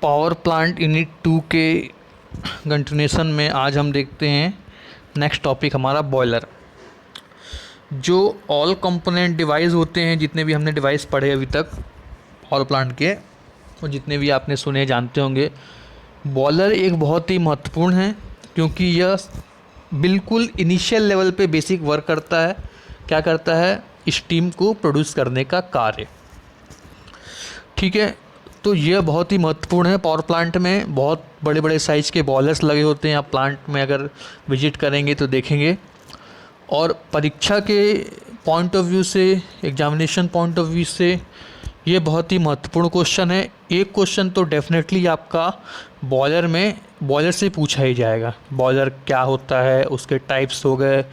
Power plant unit 2 के continuation में आज हम देखते हैं नेक्स्ट टॉपिक हमारा बॉयलर। जो ऑल कंपोनेंट डिवाइस होते हैं, जितने भी हमने डिवाइस पढ़े अभी तक पावर प्लांट के और जितने भी आपने सुने जानते होंगे, बॉयलर एक बहुत ही महत्वपूर्ण है क्योंकि यह बिल्कुल इनिशियल लेवल पे बेसिक वर्क करता है। क्या करता है? स्टीम को प्रोड्यूस करने का कार्य। ठीक है, तो यह बहुत ही महत्वपूर्ण है। पावर प्लांट में बहुत बड़े बड़े साइज़ के बॉयलर्स लगे होते हैं। आप प्लांट में अगर विजिट करेंगे तो देखेंगे। और परीक्षा के पॉइंट ऑफ व्यू से, एग्जामिनेशन पॉइंट ऑफ व्यू से ये बहुत ही महत्वपूर्ण क्वेश्चन है। एक क्वेश्चन तो डेफिनेटली आपका बॉयलर से पूछा ही जाएगा। बॉयलर क्या होता है, उसके टाइप्स हो गए,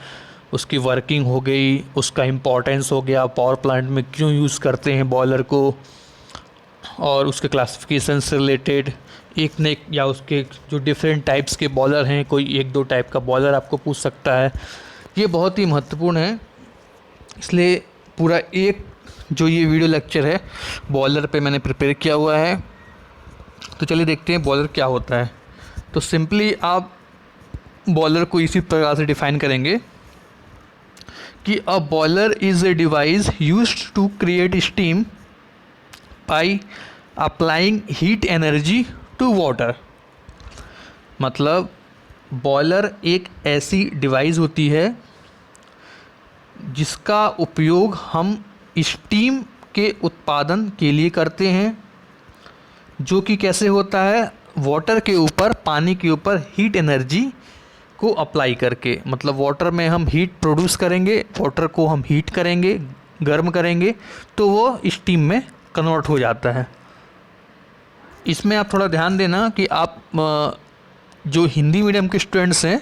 उसकी वर्किंग हो गई, उसका इम्पोर्टेंस हो गया, पावर प्लांट में क्यों यूज़ करते हैं बॉयलर को, और उसके क्लासिफिकेशन से रिलेटेड एक न एक, या उसके जो डिफरेंट टाइप्स के बॉयलर हैं, कोई एक दो टाइप का बॉयलर आपको पूछ सकता है। ये बहुत ही महत्वपूर्ण है, इसलिए पूरा एक जो ये वीडियो लेक्चर है बॉयलर पे मैंने प्रिपेयर किया हुआ है। तो चलिए देखते हैं बॉयलर क्या होता है। तो सिंपली आप बॉयलर को इसी प्रकार से डिफाइन करेंगे कि a boiler is a device used to create steam by applying heat energy to water. मतलब बॉयलर एक ऐसी डिवाइस होती है जिसका उपयोग हम स्टीम के उत्पादन के लिए करते हैं, जो कि कैसे होता है? वाटर के ऊपर, पानी के ऊपर हीट एनर्जी को अप्लाई करके। मतलब वाटर में हम हीट प्रोड्यूस करेंगे, वाटर को हम हीट करेंगे, गर्म करेंगे, तो वो स्टीम में कन्वर्ट हो जाता है। इसमें आप थोड़ा ध्यान देना कि आप जो हिंदी मीडियम के स्टूडेंट्स हैं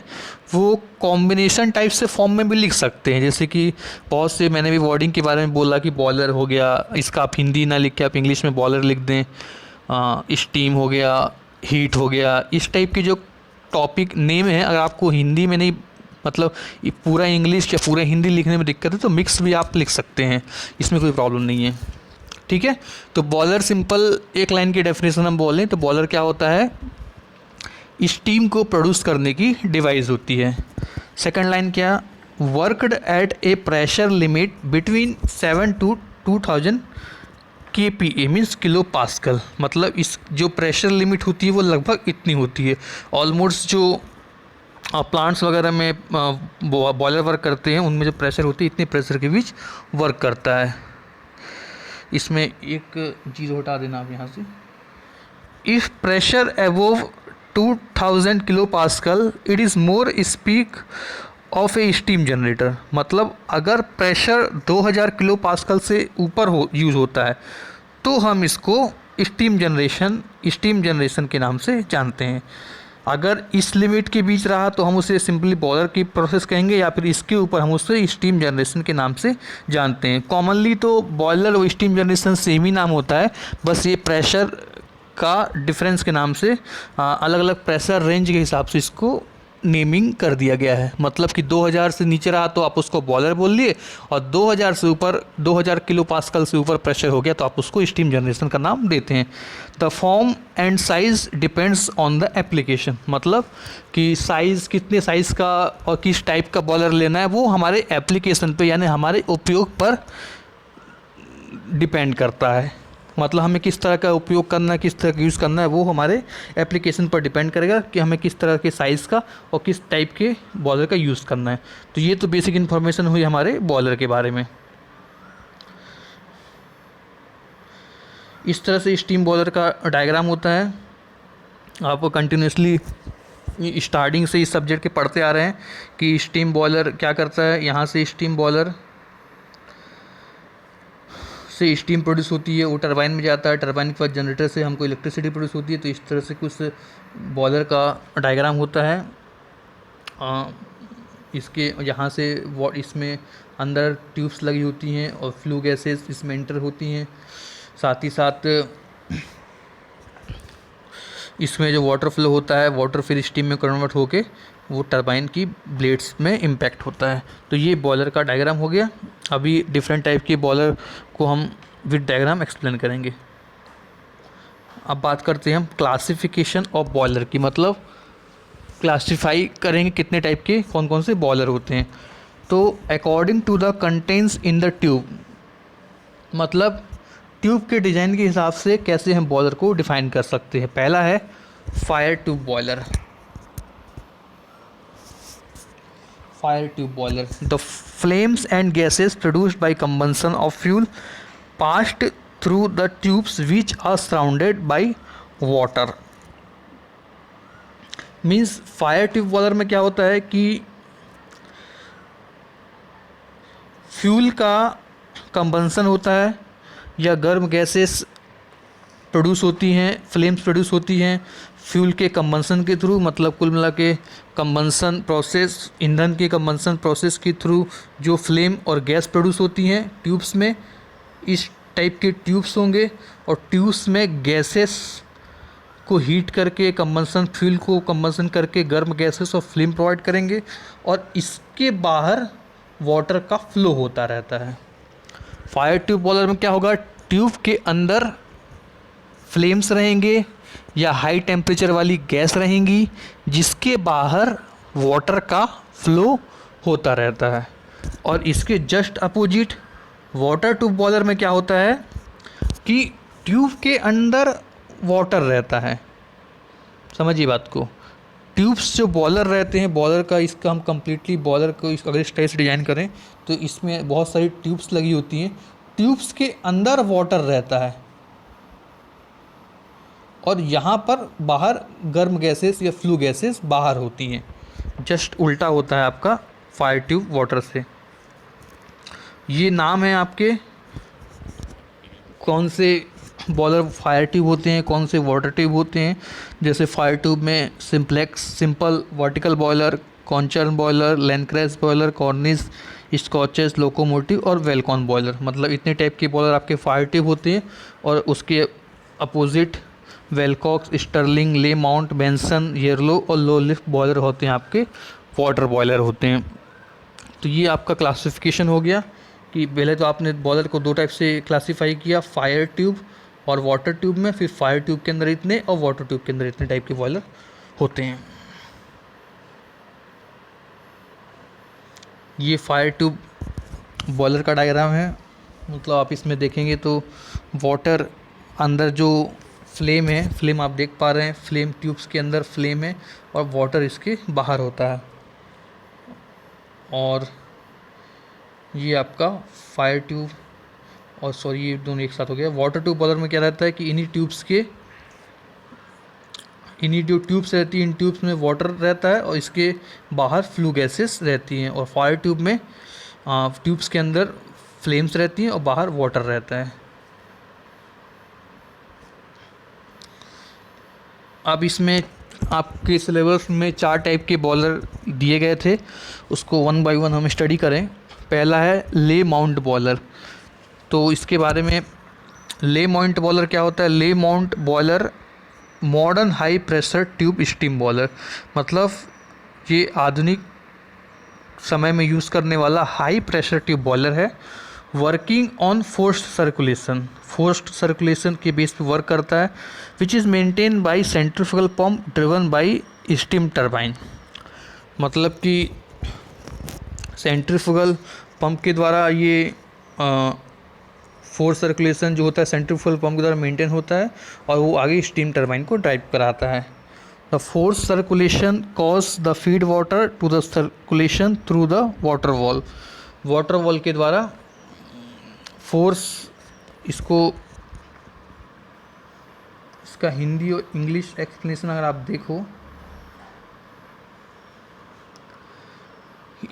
वो कॉम्बिनेशन टाइप से फॉर्म में भी लिख सकते हैं। जैसे कि बहुत से, मैंने भी वर्डिंग के बारे में बोला कि बॉयलर हो गया, इसका आप हिंदी ना लिख के आप इंग्लिश में बॉयलर लिख दें। स्टीम हो गया, हीट हो गया, इस टाइप के जो टॉपिक नेम है, अगर आपको हिंदी में नहीं, मतलब ये पूरा इंग्लिश या पूरा हिंदी लिखने में दिक्कत है तो मिक्स भी आप लिख सकते हैं, इसमें कोई प्रॉब्लम नहीं है। ठीक है, तो बॉयलर सिंपल एक लाइन की डेफिनेशन हम बोलें तो बॉयलर क्या होता है? स्टीम को प्रोड्यूस करने की डिवाइस होती है। सेकंड लाइन क्या? Worked eight A pressure limit between 7 to 2000 kPa means kilo pascal. मतलब इस जो प्रेशर लिमिट होती है वो लगभग इतनी होती है। ऑलमोस्ट जो प्लांट्स वगैरह में बॉयलर वर्क करते हैं उनमें जो प्रेशर होती है इतने प्रेशर के बीच वर्क करता है। इसमें एक जीरो हटा देना आप यहाँ से। If pressure above 2000 kilo pascal it is more speak of A steam generator. मतलब अगर प्रेशर 2000 किलो पास्कल से ऊपर यूज़ होता है तो हम इसको स्टीम जनरेशन के नाम से जानते हैं। अगर इस लिमिट के बीच रहा तो हम उसे सिंपली बॉयलर की प्रोसेस कहेंगे, या फिर इसके ऊपर हम उसे स्टीम जनरेशन के नाम से जानते हैं। कॉमनली तो बॉयलर और स्टीम जनरेशन सेम ही नाम होता है, बस ये प्रेशर का डिफरेंस के नाम से अलग अलग प्रेशर रेंज के हिसाब से इसको नेमिंग कर दिया गया है। मतलब कि 2000 से नीचे रहा तो आप उसको बॉयलर बोल लिए, और 2000 से ऊपर, 2000 किलो पास्कल से ऊपर प्रेशर हो गया तो आप उसको स्टीम जनरेशन का नाम देते हैं। The form and size depends on the application. मतलब कि साइज़, कितने साइज़ का और किस टाइप का बॉयलर लेना है वो हमारे एप्लीकेशन पे, यानी हमारे उपयोग पर डिपेंड करता है। मतलब हमें किस तरह का उपयोग करना है, किस तरह का यूज़ करना है, वो हमारे एप्लीकेशन पर डिपेंड करेगा कि हमें किस तरह के साइज़ का और किस टाइप के बॉयलर का यूज़ करना है। तो ये तो बेसिक इन्फॉर्मेशन हुई हमारे बॉयलर के बारे में। इस तरह से स्टीम बॉयलर का डायग्राम होता है। आप कंटिन्यूसली स्टार्टिंग से इस सब्जेक्ट के पढ़ते आ रहे हैं कि स्टीम बॉयलर क्या करता है। यहाँ से स्टीम बॉयलर से स्टीम प्रोड्यूस होती है, वो टरबाइन में जाता है, टरबाइन के बाद जनरेटर से हमको इलेक्ट्रिसिटी प्रोड्यूस होती है। तो इस तरह से कुछ बॉयलर का डायग्राम होता है। इसके यहाँ से इसमें अंदर ट्यूब्स लगी होती हैं और फ्लू गैसेस इसमें एंटर होती हैं। साथ ही साथ इसमें जो वाटर फ्लो होता है, वाटर फिर स्टीम में कन्वर्ट होके वो टरबाइन की ब्लेड्स में इम्पैक्ट होता है। तो ये बॉयलर का डायग्राम हो गया। अभी डिफरेंट टाइप के बॉयलर को हम विद डायग्राम एक्सप्लेन करेंगे। अब बात करते हैं हम क्लासिफिकेशन ऑफ बॉयलर की, मतलब क्लासिफाई करेंगे कितने टाइप के कौन कौन से बॉयलर होते हैं। तो according to the contents in the tube, मतलब ट्यूब के डिज़ाइन के हिसाब से कैसे हम बॉयलर को डिफाइन कर सकते हैं। पहला है fire tube boiler. Fire tube boiler, the flames and gases produced by combustion of fuel passed through the tubes which are surrounded by water. Means fire tube boiler में क्या होता है कि फ्यूल का कंबंशन होता है या गर्म गैसेस प्रोड्यूस होती हैं, फ्लेम्स प्रोड्यूस होती हैं फ्यूल के कंबंशन के थ्रू, मतलब कुल मिला के कंबंशन प्रोसेस, ईंधन के कंबंशन प्रोसेस के थ्रू जो फ्लेम और गैस प्रोड्यूस होती हैं ट्यूब्स में, इस टाइप के ट्यूब्स होंगे। और ट्यूब्स में गैसेस को हीट करके कंबंशन, फ्यूल को कंबंशन करके गर्म गैसेस और फ्लेम प्रोवाइड करेंगे, और इसके बाहर वाटर का फ्लो होता रहता है। फायर ट्यूब बॉयलर में क्या होगा, ट्यूब के अंदर फ्लेम्स रहेंगे या हाई टेम्परेचर वाली गैस रहेंगी जिसके बाहर वाटर का फ्लो होता रहता है। और इसके just opposite water tube boiler में क्या होता है कि ट्यूब के अंदर वाटर रहता है। समझिए बात को, ट्यूब्स जो बॉयलर रहते हैं, बॉयलर का इसका हम कम्प्लीटली बॉयलर को अगर इस टाइप से डिज़ाइन करें तो इसमें बहुत सारी ट्यूब्स लगी होती हैं, ट्यूब्स के अंदर वाटर रहता है और यहाँ पर बाहर गर्म गैसेस या फ्लू गैसेस बाहर होती हैं। जस्ट उल्टा होता है आपका फायर ट्यूब वाटर से। ये नाम है आपके कौन से बॉयलर फायर ट्यूब होते हैं, कौन से वाटर ट्यूब होते हैं। जैसे फायर ट्यूब में simplex, simple vertical boiler, Cochran boiler, Lancashire boiler, Cornish, Scotches, locomotive और वेलकॉन बॉयलर, मतलब इतने टाइप के बॉयलर आपके फायर ट्यूब होते हैं। और उसके अपोजिट वेलकॉक्स, स्टर्लिंग, ले माउंट, बेंसन, येरलो और लो लिफ्ट बॉयलर होते हैं आपके वाटर बॉयलर होते हैं। तो ये आपका क्लासिफिकेशन हो गया कि पहले तो आपने बॉयलर को दो टाइप से क्लासीफाई किया, फायर ट्यूब और वाटर ट्यूब में। फिर फायर ट्यूब के अंदर इतने और वाटर ट्यूब के अंदर इतने टाइप के बॉयलर होते हैं। ये फायर ट्यूब बॉयलर का डायग्राम है, मतलब आप इसमें देखेंगे तो वाटर अंदर जो फ्लेम है, फ्लेम आप देख पा रहे हैं, फ्लेम ट्यूब्स के अंदर फ्लेम है और वाटर इसके बाहर होता है। और ये आपका फायर ट्यूब और सॉरी ये दोनों एक साथ हो गया। वाटर ट्यूब बॉयलर में क्या रहता है कि इन्हीं जो ट्यूब्स रहती हैं, इन ट्यूब्स में वाटर रहता है और इसके बाहर फ्लू गैसेस रहती हैं। और फायर ट्यूब में ट्यूब्स के अंदर फ्लेम्स रहती हैं और बाहर वाटर रहता है। अब इसमें आपके सिलेबस में 4 टाइप के बॉयलर दिए गए थे, उसको 1 बाय 1 हम स्टडी करें। पहला है ले माउंट बॉयलर। तो इसके बारे में, ले माउंट बॉयलर क्या होता है। ले mount boiler modern high pressure tube steam boiler, मतलब ये आधुनिक समय में यूज़ करने वाला हाई प्रेशर ट्यूब बॉयलर है। वर्किंग ऑन फोर्स्ड सर्कुलेशन के बेस पे वर्क करता है, which is maintain by centrifugal pump driven by steam turbine. मतलब कि सेंट्रीफ्यूगल पंप के द्वारा ये फोर्स सर्कुलेशन जो होता है सेंट्रीफ्यूगल पंप के द्वारा मेंटेन होता है और वो आगे स्टीम टरबाइन को ड्राइव कराता है। The force circulation cause the feed water to the circulation through the water wall. Water wall के द्वारा फोर्स, इसका हिंदी और इंग्लिश एक्सप्लेनेशन अगर आप देखो,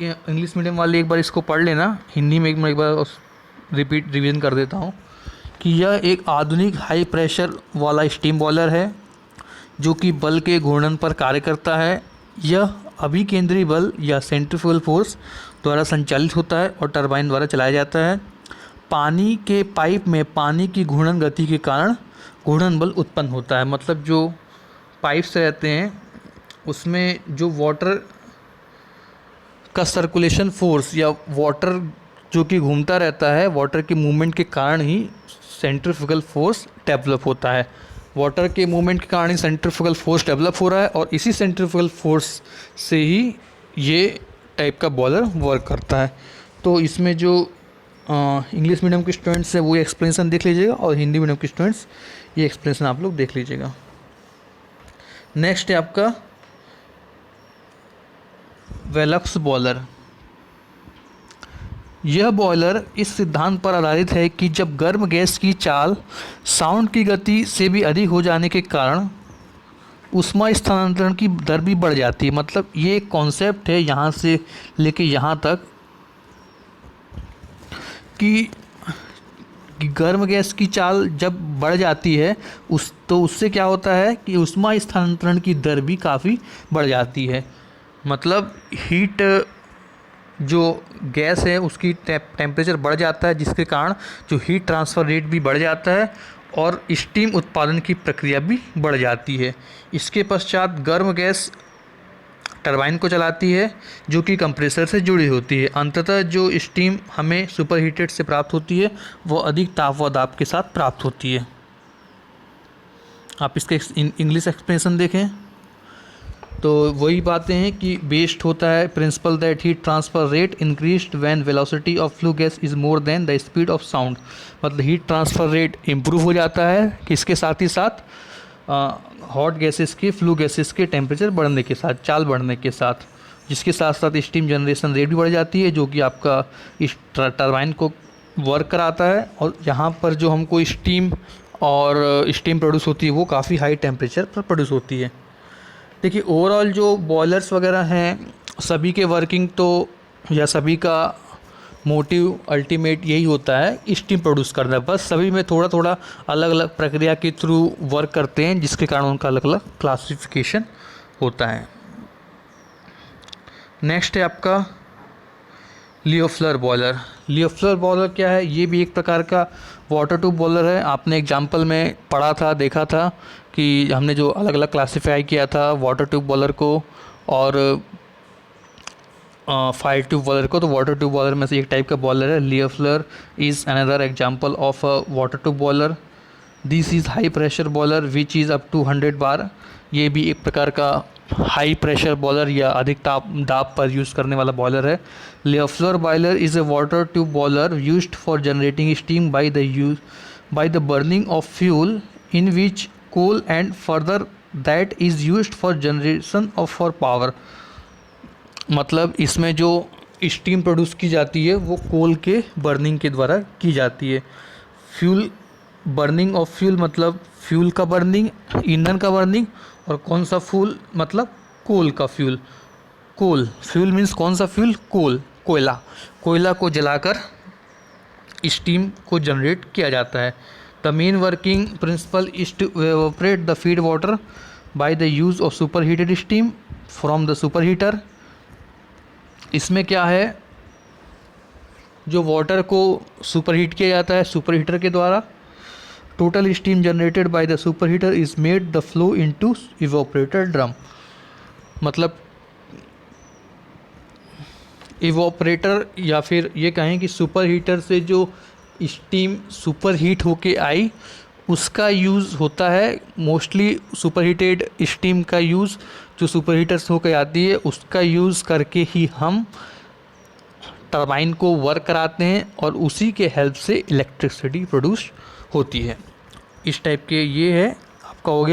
इंग्लिश मीडियम वाले एक बार इसको पढ़ लेना, हिंदी में एक बार रिवीजन कर देता हूँ कि यह एक आधुनिक हाई प्रेशर वाला स्टीम बॉयलर है जो कि बल के घूर्णन पर कार्य करता है। यह अभिकेंद्री बल या सेंट्रीफ्यूगल फोर्स द्वारा संचालित होता है और टरबाइन द्वारा चलाया जाता है। पानी के पाइप में पानी की घूर्णन गति के कारण घूर्णन बल उत्पन्न होता है। मतलब जो पाइप्स रहते हैं उसमें जो वाटर का सर्कुलेशन फोर्स या वाटर जो कि घूमता रहता है, वाटर के मूवमेंट के कारण ही सेंट्रीफ्यूगल फोर्स डेवलप होता है। वाटर के मूवमेंट के कारण ही सेंट्रीफ्यूगल फोर्स डेवलप हो रहा है और इसी सेंट्रीफ्यूगल फोर्स से ही ये टाइप का बॉयलर वर्क करता है। तो इसमें जो इंग्लिश मीडियम के स्टूडेंट्स हैं वो ये एक्सप्लेनेशन देख लीजिएगा और हिंदी मीडियम के स्टूडेंट्स ये एक्सप्लेनेशन आप लोग देख लीजिएगा। नेक्स्ट है आपका वेलप्स बॉयलर। यह बॉयलर इस सिद्धांत पर आधारित है कि जब गर्म गैस की चाल साउंड की गति से भी अधिक हो जाने के कारण ऊष्मा स्थानांतरण की दर भी बढ़ जाती है। मतलब ये एक कॉन्सेप्ट है यहाँ से लेके यहाँ तक कि गर्म गैस की चाल जब बढ़ जाती है तो उससे क्या होता है कि ऊष्मा स्थानांतरण की दर भी काफ़ी बढ़ जाती है। मतलब हीट जो गैस है उसकी टेम्परेचर बढ़ जाता है जिसके कारण जो हीट ट्रांसफ़र रेट भी बढ़ जाता है और स्टीम उत्पादन की प्रक्रिया भी बढ़ जाती है। इसके पश्चात गर्म गैस टरबाइन को चलाती है जो कि कंप्रेसर से जुड़ी होती है। अंततः जो स्टीम हमें सुपर हीटेड से प्राप्त होती है वो अधिक ताप व दाब के साथ प्राप्त होती है। आप इसके इंग्लिश एक्सप्लेनेशन देखें तो वही बातें हैं कि बेस्ड होता है principal that heat transfer rate increased when velocity of flue gas is more than the speed of sound. मतलब हीट ट्रांसफ़र रेट इम्प्रूव हो जाता है किसके साथ ही साथ हॉट गैसेस के फ्लू गैसेस के टेम्परेचर बढ़ने के साथ, चाल बढ़ने के साथ, जिसके साथ साथ स्टीम जनरेशन रेट भी बढ़ जाती है जो कि आपका इस टरबाइन को वर्क कराता है। और यहाँ पर जो हमको स्टीम प्रोड्यूस होती है वो काफ़ी हाई टेम्परेचर पर प्रोड्यूस होती है। देखिए ओवरऑल जो बॉयलर्स वगैरह हैं सभी के वर्किंग तो या सभी का मोटिव अल्टीमेट यही होता है स्टीम प्रोड्यूस करना। बस सभी में थोड़ा थोड़ा अलग अलग प्रक्रिया के थ्रू वर्क करते हैं जिसके कारण उनका अलग अलग क्लासिफिकेशन होता है। नेक्स्ट है आपका लियोफ्लर बॉयलर। लियोफ्लर बॉयलर क्या है? ये भी एक प्रकार का वाटर ट्यूब बॉयलर है। आपने एग्जाम्पल में पढ़ा था, देखा था कि हमने जो अलग अलग क्लासीफाई किया था वाटर ट्यूब बॉयलर को और फायर ट्यूब बॉयलर को। तो वाटर ट्यूब बॉयलर में से एक टाइप का बॉयलर है। Loeffler is another example of a water tube boiler. This is high pressure boiler which is up to 100 bar. ये भी एक प्रकार का हाई प्रेशर बॉयलर या अधिक दाब पर यूज़ करने वाला बॉयलर है। Loeffler boiler is a water tube boiler used for generating steam by the burning of fuel in which coal and further that is used for generation of for power. मतलब इसमें जो steam produce की जाती है वो कोल के burning के द्वारा की जाती है। फ्यूल बर्निंग ऑफ फ्यूल मतलब फ्यूल का बर्निंग, ईंधन का बर्निंग, और कौन सा फ्यूल मतलब कोल का फ्यूल। कोल फ्यूल मीन्स कौन सा फ्यूल? कोल, कोयला को जलाकर स्टीम को जनरेट किया जाता है। The main working principle is to evaporate the feed water by the use of superheated steam from the superheater. इसमें क्या है, जो वाटर को सुपर हीट किया जाता है सुपर हीटर के द्वारा। Total steam generated by the super heater is made the flow into evaporated drum. मतलब इवोपरेटर या फिर ये कहें कि सुपर हीटर से जो स्टीम सुपर हीट होके आई उसका यूज़ होता है। मोस्टली सुपर हीटेड स्टीम का यूज़ जो सुपर हीटर से होकर आती है उसका यूज़ करके ही हम टरबाइन को वर्क कराते हैं और उसी के हेल्प से इलेक्ट्रिसिटी प्रोड्यूस होती है। इस टाइप के ये है आपका हो गया।